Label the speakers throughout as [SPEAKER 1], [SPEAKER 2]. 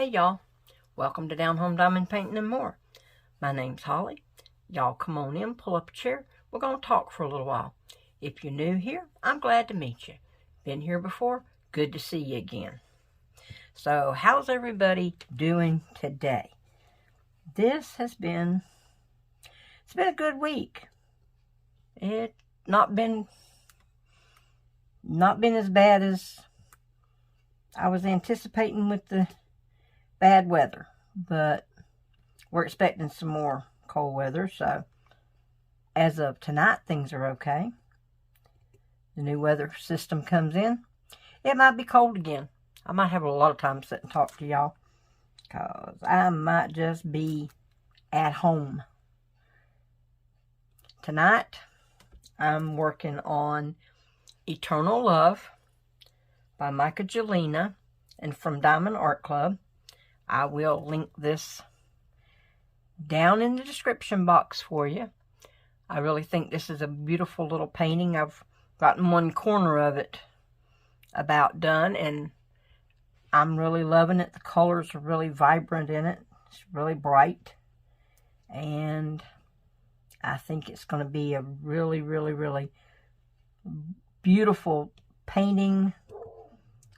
[SPEAKER 1] Hey y'all, welcome to Down Home Diamond Painting and More. My name's Holly. Y'all come on in, pull up a chair. We're going to talk for a little while. If you're new here, I'm glad to meet you. Been here before? Good to see you again. So, how's everybody doing today? It's been a good week. It's not been as bad as I was anticipating with the bad weather, but we're expecting some more cold weather, so as of tonight, things are okay. The new weather system comes in. It might be cold again. I might have a lot of time to sit and talk to y'all, because I might just be at home. Tonight, I'm working on Eternal Love by Micah Jelena and from Diamond Art Club. I will link this down in the description box for you. I really think this is a beautiful little painting. I've gotten one corner of it about done, and I'm really loving it. The colors are really vibrant in it. It's really bright, and I think it's going to be a really, really, really beautiful painting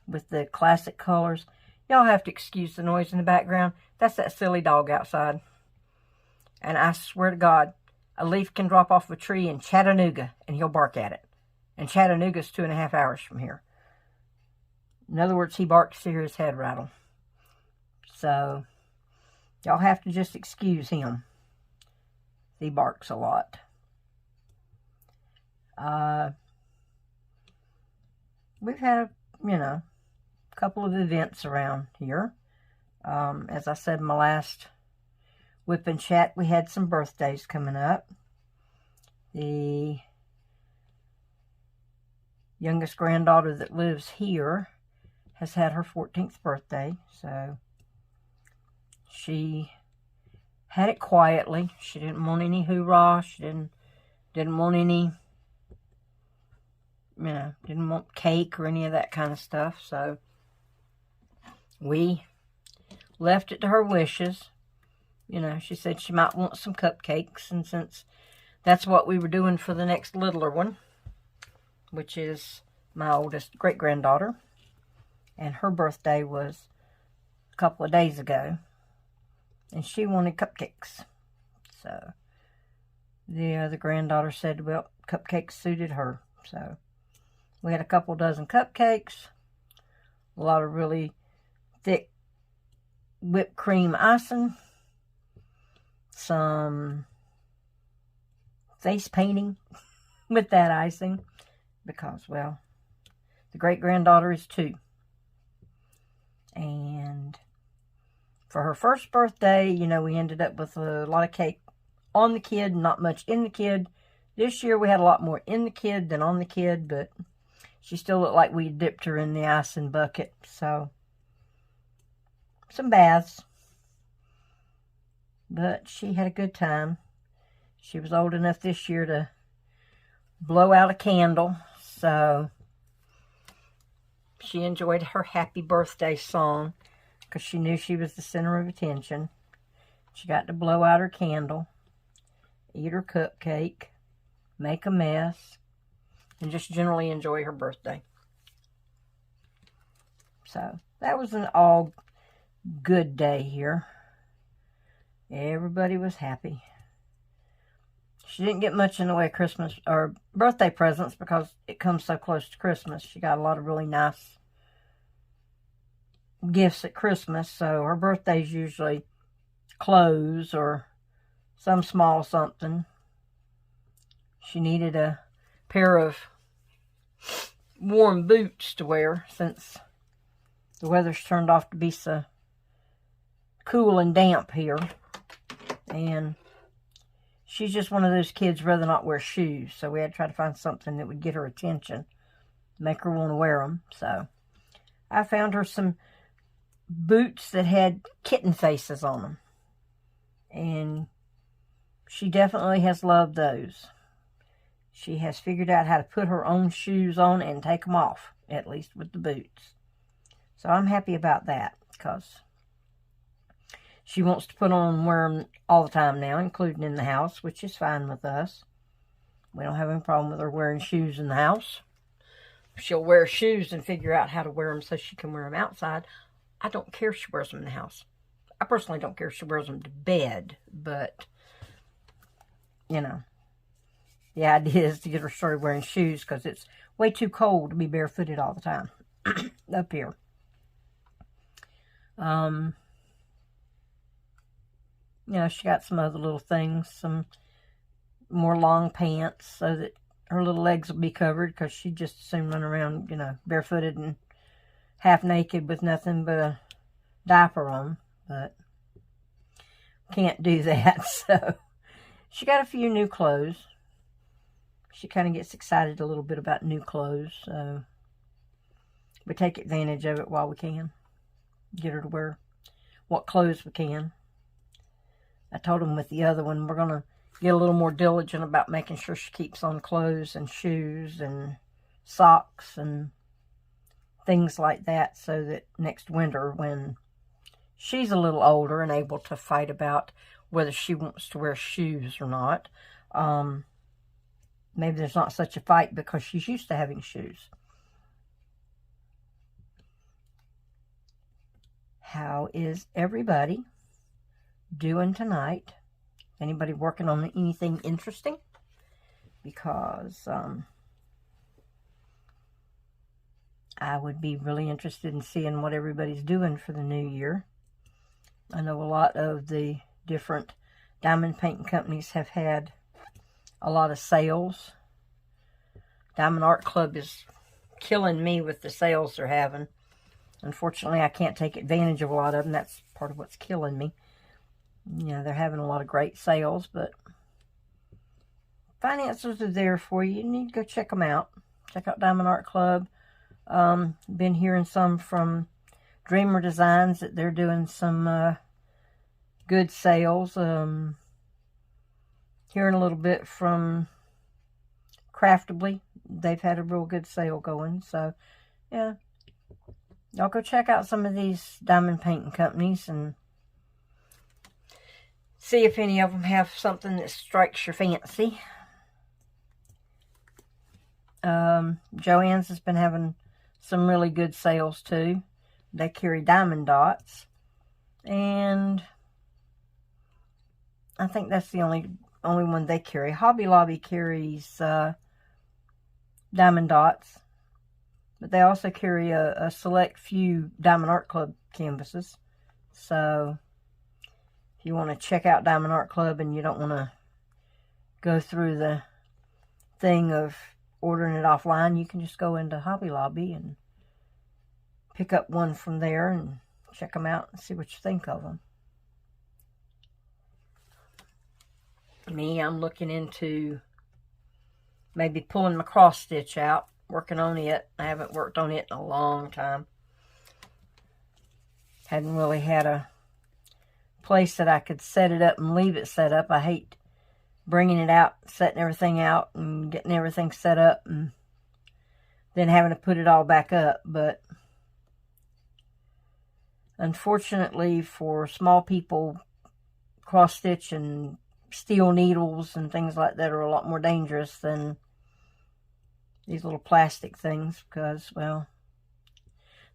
[SPEAKER 1] with the classic colors. Y'all have to excuse the noise in the background. That's that silly dog outside. And I swear to God, a leaf can drop off a tree in Chattanooga and he'll bark at it. And Chattanooga's 2.5 hours from here. In other words, he barks to hear his head rattle. So, y'all have to just excuse him. He barks a lot. We've had, a couple of events around here. As I said in my last WIP and chat, we had some birthdays coming up. The youngest granddaughter that lives here has had her 14th birthday, so she had it quietly. She didn't want any hoorah. She didn't want any, didn't want cake or any of that kind of stuff, so we left it to her wishes. She said she might want some cupcakes, and since that's what we were doing for the next littler one, which is my oldest great-granddaughter, and her birthday was a couple of days ago, and she wanted cupcakes. So the other granddaughter said, well, cupcakes suited her. So we had a couple dozen cupcakes, a lot of really thick whipped cream icing, some face painting with that icing, because, well, the great-granddaughter is 2. And for her first birthday, we ended up with a lot of cake on the kid, not much in the kid. This year we had a lot more in the kid than on the kid, but she still looked like we dipped her in the icing bucket, so some baths. But she had a good time. She was old enough this year to blow out a candle, so she enjoyed her happy birthday song because she knew she was the center of attention. She got to blow out her candle, eat her cupcake, make a mess, and just generally enjoy her birthday. So that was an all good day here. Everybody was happy. She didn't get much in the way of Christmas or birthday presents because it comes so close to Christmas. She got a lot of really nice gifts at Christmas, so her birthday's usually clothes or some small something. She needed a pair of warm boots to wear since the weather's turned off to be so cool and damp here. And she's just one of those kids rather not wear shoes, so we had to try to find something that would get her attention, make her want to wear them. So I found her some boots that had kitten faces on them, and she definitely has loved those. She has figured out how to put her own shoes on and take them off, at least with the boots. So I'm happy about that, because She wants to put on and wear them all the time now, including in the house, which is fine with us. We don't have any problem with her wearing shoes in the house. She'll wear shoes and figure out how to wear them so she can wear them outside. I don't care if she wears them in the house. I personally don't care if she wears them to bed, but, you know, the idea is to get her started wearing shoes because it's way too cold to be barefooted all the time up here. You know, she got some other little things, some more long pants so that her little legs will be covered because she just as soon run around, you know, barefooted and half naked with nothing but a diaper on, but can't do that. So she got a few new clothes. She kind of gets excited a little bit about new clothes, so we take advantage of it while we can. Get her to wear what clothes we can. I told him with the other one, we're going to get a little more diligent about making sure she keeps on clothes and shoes and socks and things like that so that next winter when she's a little older and able to fight about whether she wants to wear shoes or not, maybe there's not such a fight because she's used to having shoes. How is everybody doing tonight? Anybody working on anything interesting? Because I would be really interested in seeing what everybody's doing for the new year. I know a lot of the different diamond painting companies have had a lot of sales. Diamond Art Club is killing me with the sales they're having. Unfortunately, I can't take advantage of a lot of them. That's part of what's killing me. You know, they're having a lot of great sales, but finances are there for you. You need to go check them out. Check out Diamond Art Club. Been hearing some from Dreamer Designs that they're doing some good sales. Hearing a little bit from Craftably. They've had a real good sale going. So, yeah. Y'all go check out some of these diamond painting companies and see if any of them have something that strikes your fancy. Joanns has been having some really good sales too. They carry diamond dots. And I think that's the only one they carry. Hobby Lobby carries diamond dots. But they also carry a select few Diamond Art Club canvases. So if you want to check out Diamond Art Club and you don't want to go through the thing of ordering it offline, you can just go into Hobby Lobby and pick up one from there and check them out and see what you think of them. Me, I'm looking into maybe pulling my cross stitch out, working on it. I haven't worked on it in a long time. Hadn't really had a place that I could set it up and leave it set up. I hate bringing it out, setting everything out and getting everything set up and then having to put it all back up. But unfortunately for small people, cross stitch and steel needles and things like that are a lot more dangerous than these little plastic things because, well,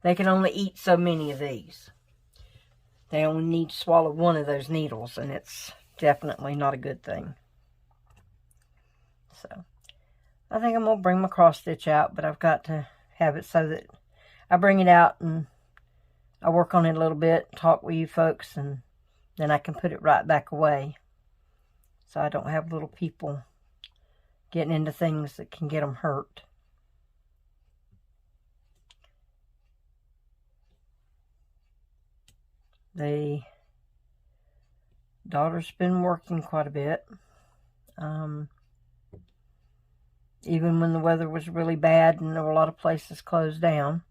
[SPEAKER 1] they can only eat so many of these. They only need to swallow one of those needles, and it's definitely not a good thing. So, I think I'm going to bring my cross stitch out, but I've got to have it so that I bring it out and I work on it a little bit, talk with you folks, and then I can put it right back away. So I don't have little people getting into things that can get them hurt. The daughter's been working quite a bit. Even when the weather was really bad and there were a lot of places closed down.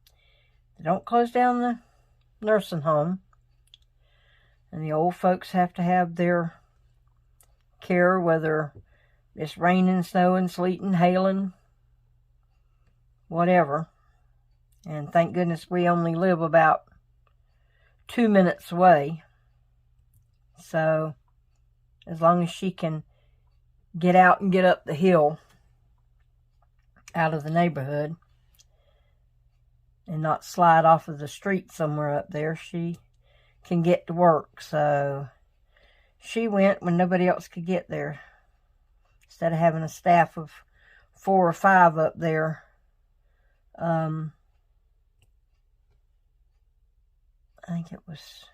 [SPEAKER 1] They don't close down the nursing home. And the old folks have to have their care, whether it's raining, snowing, sleeting, hailing, whatever. And thank goodness we only live about 2 minutes away. So as long as she can get out and get up the hill out of the neighborhood and not slide off of the street somewhere up there, she can get to work. So she went when nobody else could get there. Instead of having a staff of 4 or 5 up there, I think it was,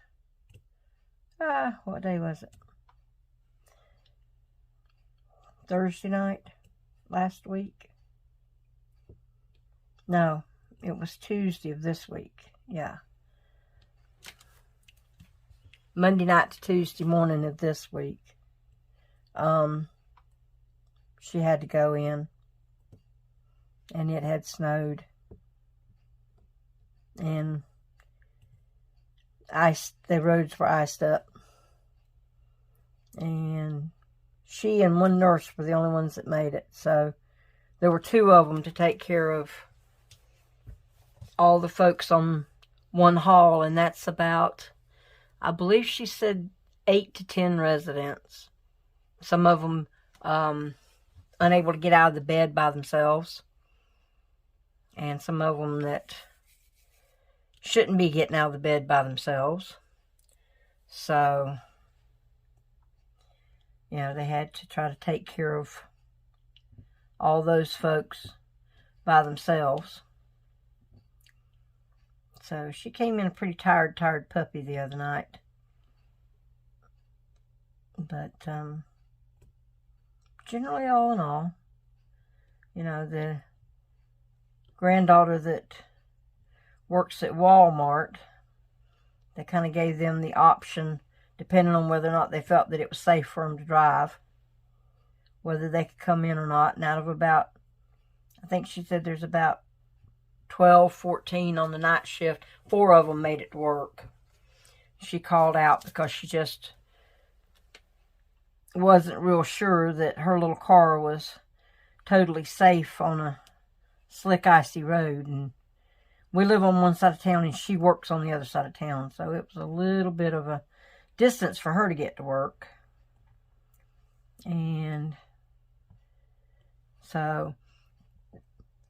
[SPEAKER 1] what day was it? Thursday night last week? No, it was Tuesday of this week. Yeah. Monday night to Tuesday morning of this week. She had to go in, and it had snowed, and the roads were iced up, and she and one nurse were the only ones that made it. So there were 2 of them to take care of all the folks on one hall, and that's about, I believe she said 8 to 10 residents. Some of them unable to get out of the bed by themselves, and some of them that shouldn't be getting out of the bed by themselves. So, you know, they had to try to take care of all those folks by themselves. So she came in a pretty tired puppy the other night. But generally, all in all, you know, the granddaughter that works at Walmart, they kind of gave them the option, depending on whether or not they felt that it was safe for them to drive, whether they could come in or not. And out of about, I think she said there's about 12, 14 on the night shift, 4 of them made it to work. She called out because she just wasn't real sure that her little car was totally safe on a slick, icy road. And we live on one side of town and she works on the other side of town. So it was a little bit of a distance for her to get to work. And so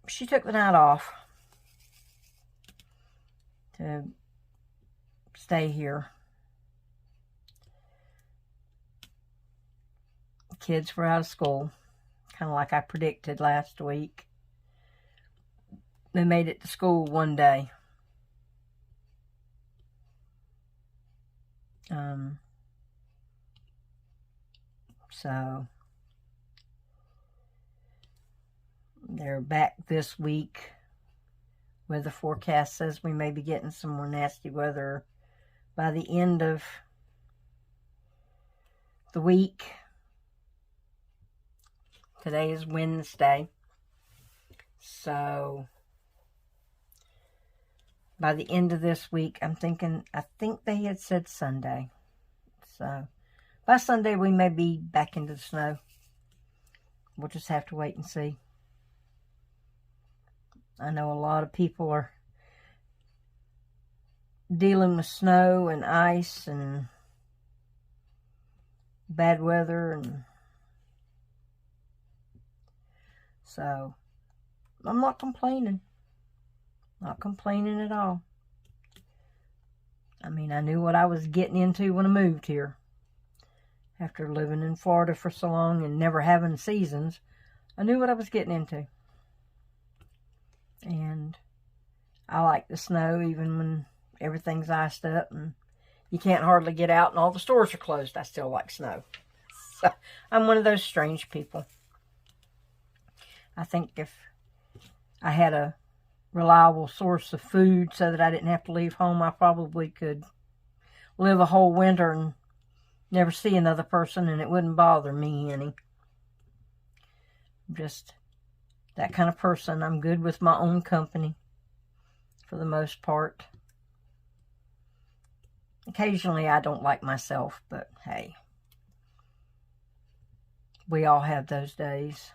[SPEAKER 1] she took the night off to stay here. The kids were out of school, kind of like I predicted last week. They made it to school one day. So they're back this week, where the forecast says we may be getting some more nasty weather by the end of the week. Today is Wednesday. So by the end of this week, I think they had said Sunday. So by Sunday, we may be back into the snow. We'll just have to wait and see. I know a lot of people are dealing with snow and ice and bad weather, and so I'm not complaining. Not complaining at all. I mean, I knew what I was getting into when I moved here. After living in Florida for so long and never having seasons, I knew what I was getting into. And I like the snow even when everything's iced up and you can't hardly get out and all the stores are closed. I still like snow. So I'm one of those strange people. I think if I had a reliable source of food so that I didn't have to leave home, I probably could live a whole winter and never see another person, and it wouldn't bother me any. I'm just that kind of person. I'm good with my own company for the most part. Occasionally I don't like myself, but hey, we all have those days.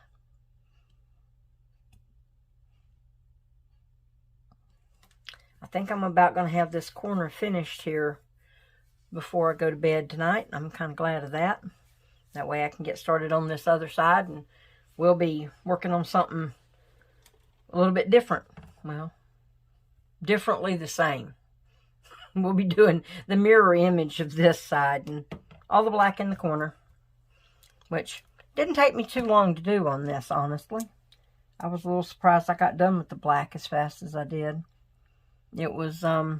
[SPEAKER 1] I think I'm about going to have this corner finished here before I go to bed tonight. I'm kind of glad of that. That way I can get started on this other side, and we'll be working on something a little bit different. Well, differently the same. We'll be doing the mirror image of this side and all the black in the corner, which didn't take me too long to do on this, honestly. I was a little surprised I got done with the black as fast as I did. It was not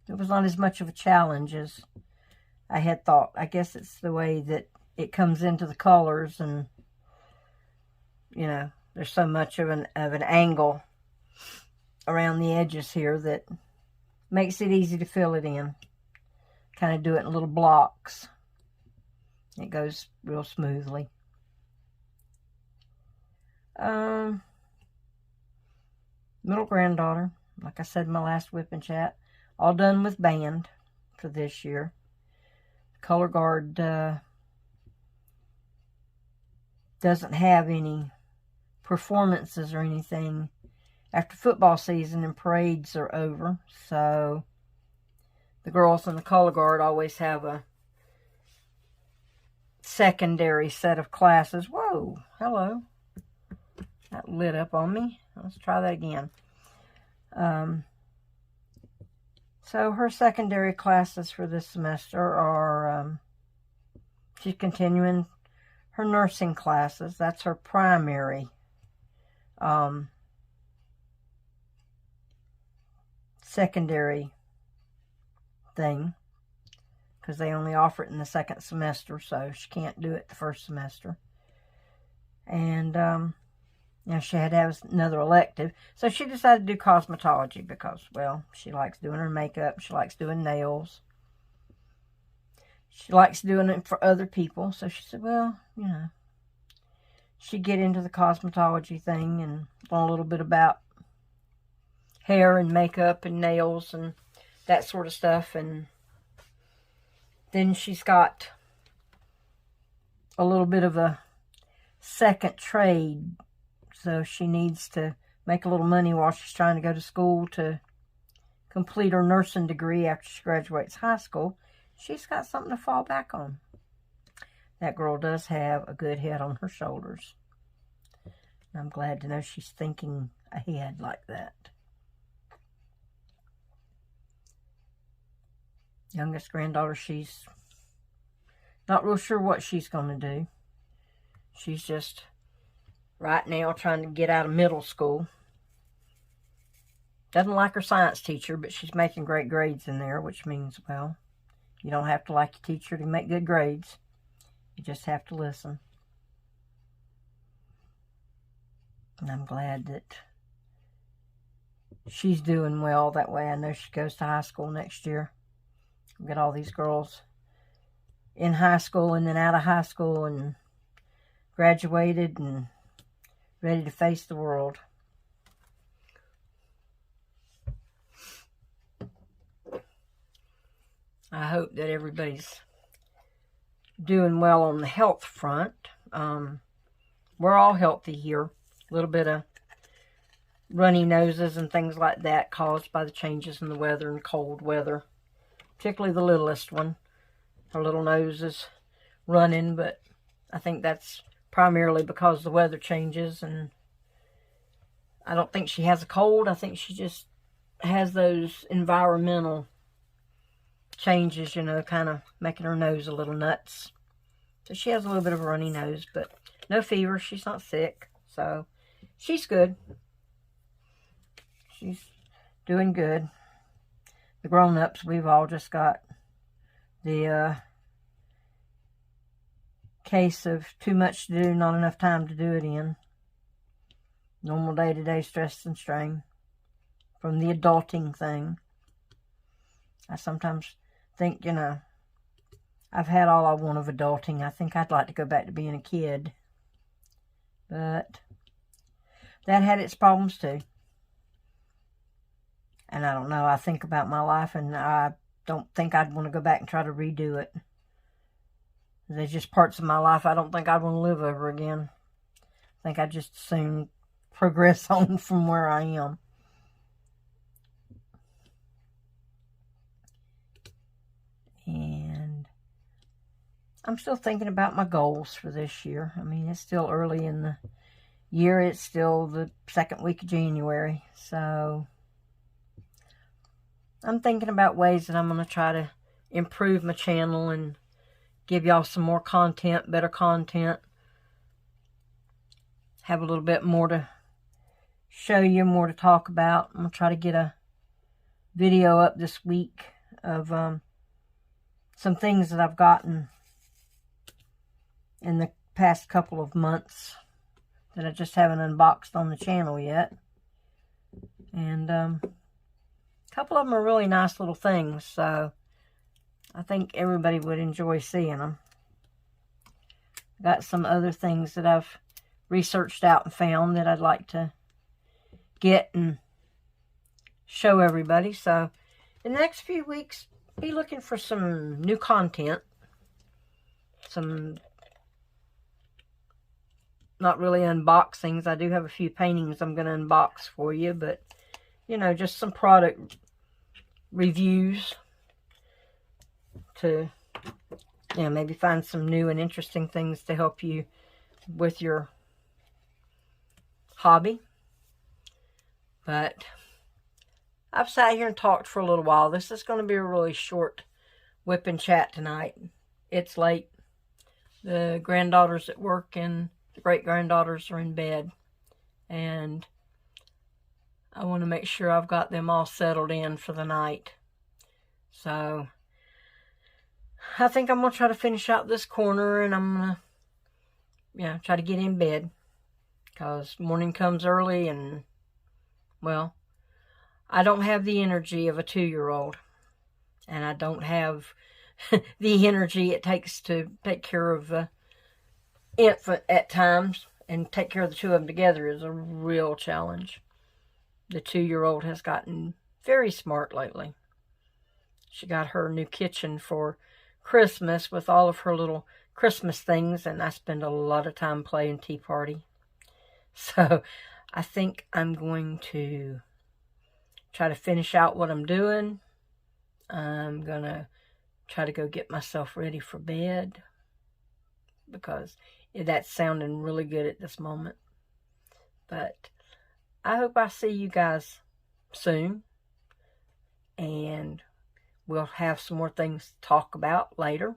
[SPEAKER 1] as much of a challenge as I had thought. I guess it's the way that it comes into the colors, and you know, there's so much of an angle around the edges here that makes it easy to fill it in. Kind of do it in little blocks. It goes real smoothly. Middle granddaughter, like I said in my last WIP and chat, all done with band for this year. Color Guard doesn't have any performances or anything after football season and parades are over, so the girls in the Color Guard always have a secondary set of classes. Whoa, hello. That lit up on me. Let's try that again. So her secondary classes for this semester are, she's continuing her nursing classes. That's her primary secondary thing, because they only offer it in the second semester, so she can't do it the first semester. And you know, she had to have another elective, so she decided to do cosmetology because, well, she likes doing her makeup, she likes doing nails, she likes doing it for other people. So she said, well, you know, she'd get into the cosmetology thing and learn a little bit about hair and makeup and nails and that sort of stuff. And then she's got a little bit of a second trade, so she needs to make a little money while she's trying to go to school to complete her nursing degree after she graduates high school. She's got something to fall back on. That girl does have a good head on her shoulders. I'm glad to know she's thinking ahead like that. Youngest granddaughter, she's not real sure what she's going to do. She's just right now trying to get out of middle school. Doesn't like her science teacher, but she's making great grades in there, which means, well, you don't have to like your teacher to make good grades. You just have to listen. And I'm glad that she's doing well. That way I know she goes to high school next year. We've got all these girls in high school and then out of high school and graduated and ready to face the world. I hope that everybody's doing well on the health front. We're all healthy here. A little bit of runny noses and things like that caused by the changes in the weather and cold weather. Particularly the littlest one. Her little nose is running, but I think that's primarily because the weather changes, and I don't think she has a cold. I think she just has those environmental changes, you know, kind of making her nose a little nuts. So she has a little bit of a runny nose, but no fever. She's not sick, so she's good. She's doing good. The grown-ups, we've all just got the case of too much to do, not enough time to do it in. Normal day-to-day stress and strain from the adulting thing. I sometimes think, you know, I've had all I want of adulting. I think I'd like to go back to being a kid. But that had its problems too. And I don't know, I think about my life and I don't think I'd want to go back and try to redo it. There's just parts of my life I don't think I'd want to live over again. I think I'd just soon progress on from where I am. I'm still thinking about my goals for this year. I mean, it's still early in the year. It's still the second week of January. So I'm thinking about ways that I'm going to try to improve my channel and give y'all some more content, better content. Have a little bit more to show you, more to talk about. I'm going to try to get a video up this week of some things that I've gotten in the past couple of months that I just haven't unboxed on the channel yet. And a couple of them are really nice little things, so I think everybody would enjoy seeing them. Got some other things that I've researched out and found that I'd like to get and show everybody. So in the next few weeks, be looking for some new content. Some not really unboxings. I do have a few paintings I'm going to unbox for you, but you know, just some product reviews to, you know, maybe find some new and interesting things to help you with your hobby. But I've sat here and talked for a little while. This is going to be a really short WIP and chat tonight. It's late. The granddaughter's at work and the great-granddaughters are in bed. And I want to make sure I've got them all settled in for the night. So I think I'm going to try to finish out this corner, and I'm going to, you know, try to get in bed. Because morning comes early, and, well, I don't have the energy of a 2-year-old. And I don't have the energy it takes to take care of the infant at times. And take care of the two of them together is a real challenge. The 2-year-old has gotten very smart lately. She got her new kitchen for Christmas with all of her little Christmas things, and I spend a lot of time playing Tea Party. So I think I'm going to try to finish out what I'm doing. I'm going to try to go get myself ready for bed because that's sounding really good at this moment. But I hope I see you guys soon, and we'll have some more things to talk about later.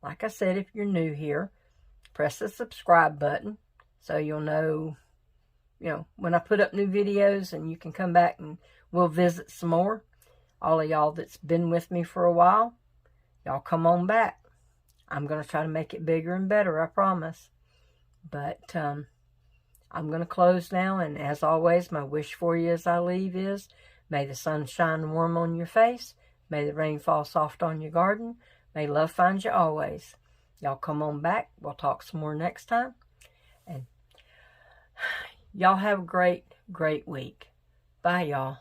[SPEAKER 1] Like I said, if you're new here, press the subscribe button so you'll know, you know, when I put up new videos, and you can come back and we'll visit some more. All of y'all that's been with me for a while, y'all come on back. I'm going to try to make it bigger and better, I promise. But I'm going to close now, and as always, my wish for you as I leave is, may the sun shine warm on your face, may the rain fall soft on your garden, may love find you always. Y'all come on back. We'll talk some more next time. And y'all have a great, great week. Bye, y'all.